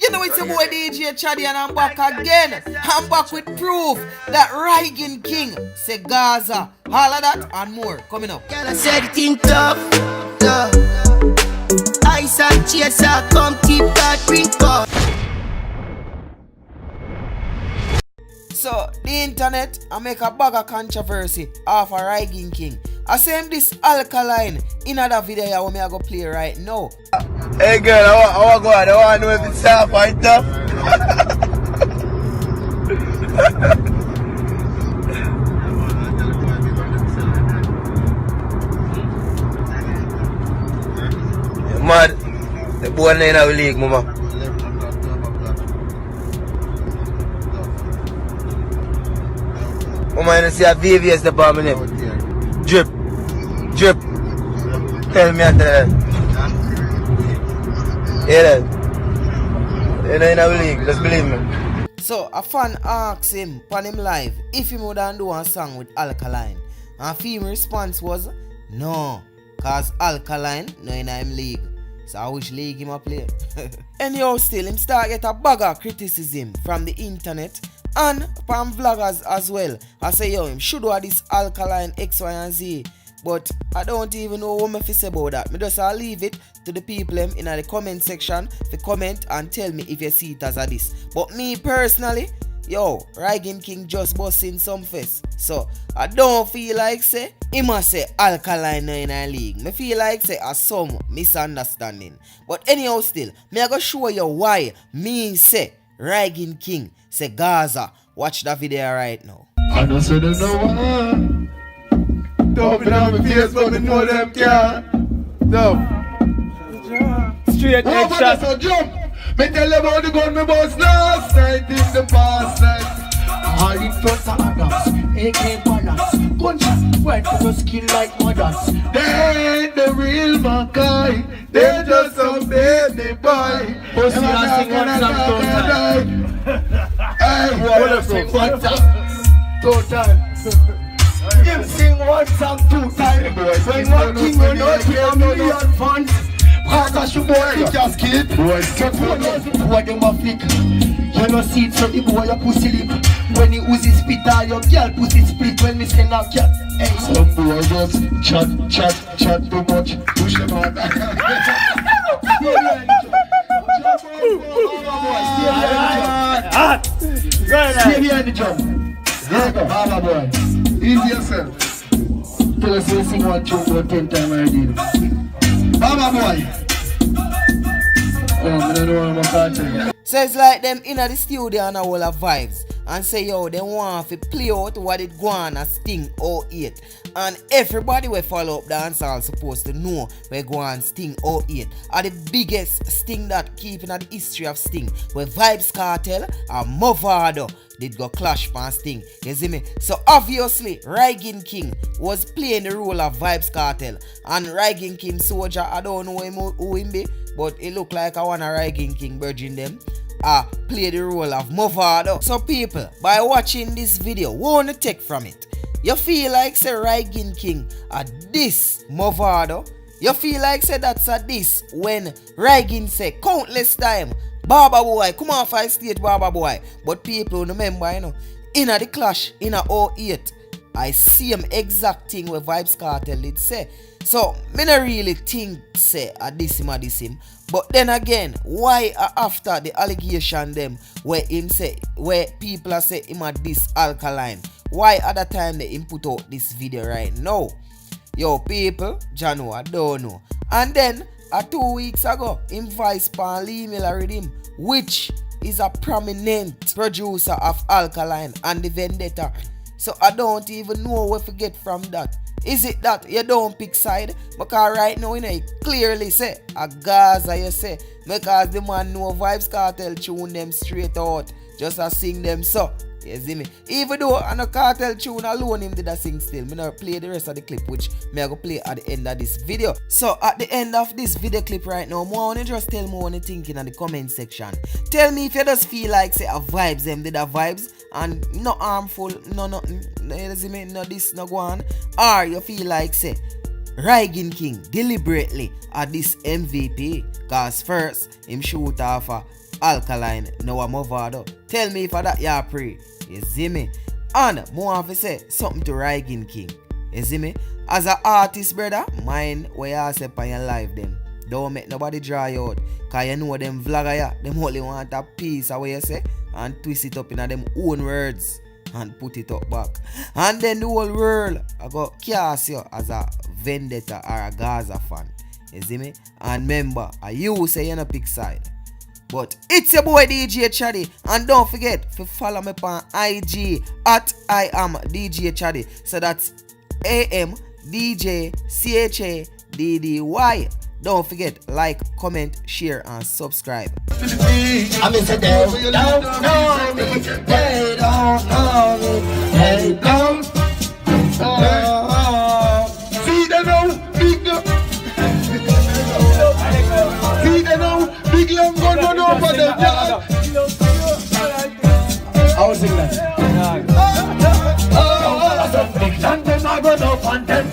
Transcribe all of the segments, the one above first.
You know it's your boy DJ Chaddy and I'm back again. I'm back with proof that Rygin King say GAZA. All of that and more coming up. Girl, I said it in tough. Ice and chaser, come keep that drink up. So the internet I make a bag of controversy off a Rygin King. I say him this Alkaline in another video here me I go play right now. Hey girl, I want to go on. I want to know if it's soft or tough. Mad. The boy in our league, mama. Mama, you see a VVS the bomb in it. Drip. Drip. Tell me at the yeah, you know in our league, just believe me. So a fan asked him on him live if he would do a song with Alkaline. And female response was no, cause Alkaline no in him league. So I wish league him a play. Anyhow still him start get a bag of criticism from the internet and from vloggers as well. I say yo him should do this Alkaline X, Y and Z. But I don't even know what I say about that. I just leave it to the people in the comment section to comment and tell me if you see it as a this. But me personally, yo, Rygin King just busting some face. So I don't feel like say he must say Alkaline in a league. Me feel like say a some misunderstanding. But anyhow still, me I go show you why me say Rygin King say GAZA. Watch the video right now. I don't say there's no one. Don't be on my face, but me know them can't. No. Straight next shot. So jump. Me tell them about the gun me boss last night in the past night. All in front of others, AK balance. Gunshot, went to the skin like mothers. They ain't the real Mackay. They just some baby boy. Pussy and sing one song hey, sing one song 2 times. Him sing one song 2 times. When one king you know hear a million fans. Cause you boy you just keep. Boy, them a flick. You know see it so the boy your pussy lip. When he Uzi spit out your girl pussy split. When me send out cat. Hey, some boy just chat too much. Push them out. Stay behind the drum. Baba boy. Easy yourself. Tell us you sing one tune for 10 times already. Baba boy. Oh, I don't know what I'm talking. So it's like them in the studio and a whole of vibes. And say yo, they want to play out what it go on a Sting 08. And everybody will follow up the answer are supposed to know where go on Sting 08 are the biggest Sting that keep in the history of Sting. Where Vybz Kartel and MAVADO did go clash pan Sting. You see me? So obviously Rygin King was playing the role of Vybz Kartel. And Rygin King soldier, I don't know who him be, but it look like I want a Rygin King virgin them. Play the role of MAVADO. So people, by watching this video, what want to take from it? You feel like say Rygin King a DISS MAVADO? You feel like say that's a DISS when Rygin say countless time, Baba boy, come off I stage Baba boy. But people remember, you know, in the clash in a 08, I see him exact thing where Vybz Kartel did say. So, me not really think say a diss him. But then again, why after the allegation them where him say, where people are say him a diss Alkaline? Why at the time they him put out this video right now? Yo people, Jano, I don't know. And then 2 weeks ago, him vice pan Lee Miller with him, which is a prominent producer of Alkaline and the Vendetta. So I don't even know where to get from that. Is it that you don't pick side? Because right now, you know, it clearly say a GAZA you say. Because the man know Vybz Kartel tune them straight out. Just a sing them so. You see me? Even though on a Kartel tune alone him did a sing still. Me not play the rest of the clip which me I go play at the end of this video. So at the end of this video clip right now, I want to just tell me what you thinking in the comment section. Tell me if you just feel like say a vibes them did a vibes and not harmful, no nothing. You see me? No this no go on. Or you feel like say Rygin King deliberately at this MVP. Cause first him shoot off a Alkaline, now a MAVADO. Tell me if I that ya pray. You see me? And more have to say something to Rygin King. You see me? As an artist, brother, mind what you say on your life them. Don't make nobody draw you out. Cause you know them vlogger ya, them only want a piece of what you say and twist it up in them own words and put it up back. And then the whole world I go cast you as a vendetta or a GAZA fan. You see me? And remember, you say you no pick side. But it's your boy DJ Chaddy. And don't forget to follow me on IG at I am DJ Chaddy. So that's AMDJCHADDY. Don't forget, like, comment, share, and subscribe. I mean, say they don't know me. They don't know me. They don't. See them now, big now. See them now, big young gun run over them. I was singing that. Big young gun run over them.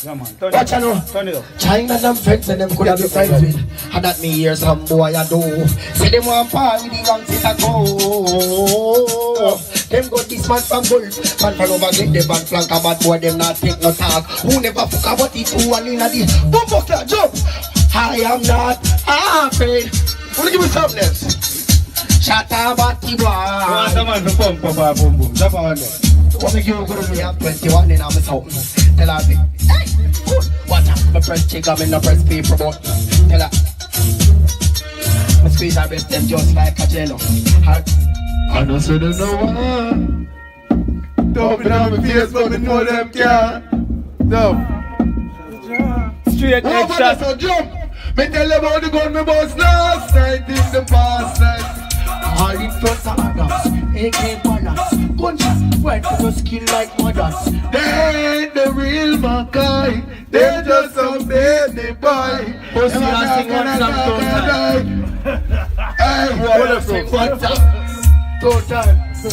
Yeah, man. Watch out now. Turn it up. China them friends and them could have been friends with. And that me hear some boy I do. Say them want par with the wrong sit a go. Them got this man from Gulf. Man from over get them and flank a bad boy. Them not take no talk. Who never fuck about it? Who one in a the boom fuck that jump. I am not afraid. Wanna give me something else? Shut up, Batty boy. Want the man to pump up our boom boom. Drop on there. What make you go to me at 21 and I'm a something. Tell her, hey, good. Watch out, my press chick, I'm in the press paper, but tell her, I squeeze her breast them just like a jello. I don't say there's no one. Don't be on my face, but me know them can't. No. Straight next shot. So jump. Me tell them about the gun me boss last night in the past night. All in front of others, AK balance. Gunshots, went to the skin like mothers. They ain't the real Mackay. They just some baby boy. Pussy and sing one song Hey, what up, sing bro? one song 2 times.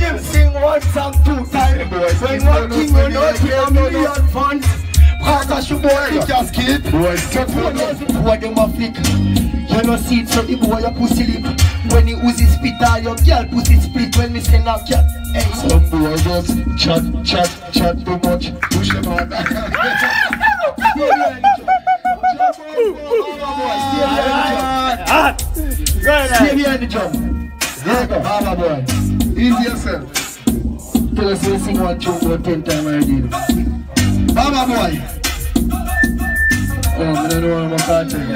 Him sing one song 2 times. When one king will not hear a million fans. Cause you boy, you just kid. Boy, them a flick. You no see it, so the boy a pussy lip. When he Uzi spit out, your girl pussy split. When me say now cat, hey. Some boy just chat too much. Push them out. Stay behind the drum. There you go, Baba boy. Easy yourself. Tell us you sing one tune for 10 times already. Baba boy. Oh, I don't know what I'm talking.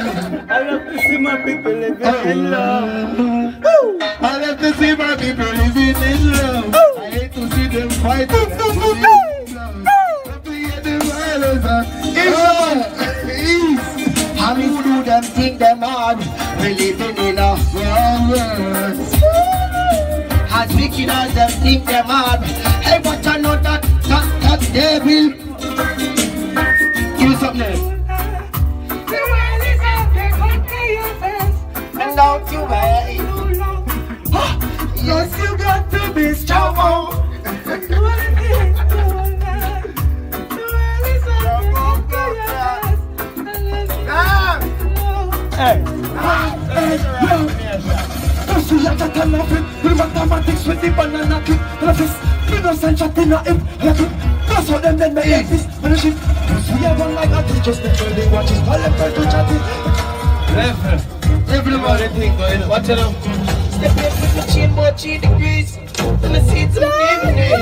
I love to see my people living in love. I love to see my people living in love. I hate to see them fighting. I to hear the violence. How who do them think them hard? We living in a wrong world. As wicked as them think them hard. Hey, but I know that they will. Give me something else. And don't you worry. Yes, you got to be strong. Hey. You like that and laughing. We mathematics with the banana clip. This, we don't send chat in a hip. That's what them then may exist. When you shift, we have one like that. Just make sure they watch his ball and try to chat it. Left. Everybody think going. Watch it out. Step up with the chain, about 3 degrees. And the seats of the evening.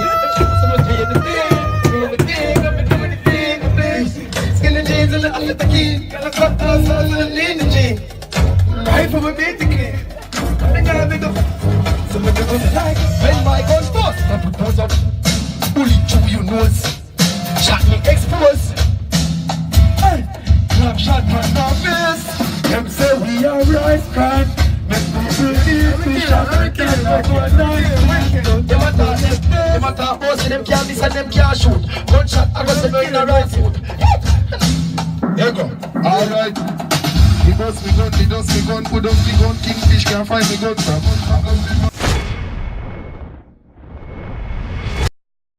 Someone doing the thing, I'm doing the thing, please. Skinny jeans and the other key. Got a cut house on the energy. Right from a bit to clean. I gotta make up. Someone doing the like. When my gun bust, I propose up. Bully through your nose. Shot me expose. Hey, club shot my face. Them say we are rise crime. Make people eat fish and we can't go night. Them a talk about say them can't miss and them can't shoot. Gunshot, I got them in the right foot. There you go. Alright. We dust me gun, put up the gun, kingfish can't find me gun.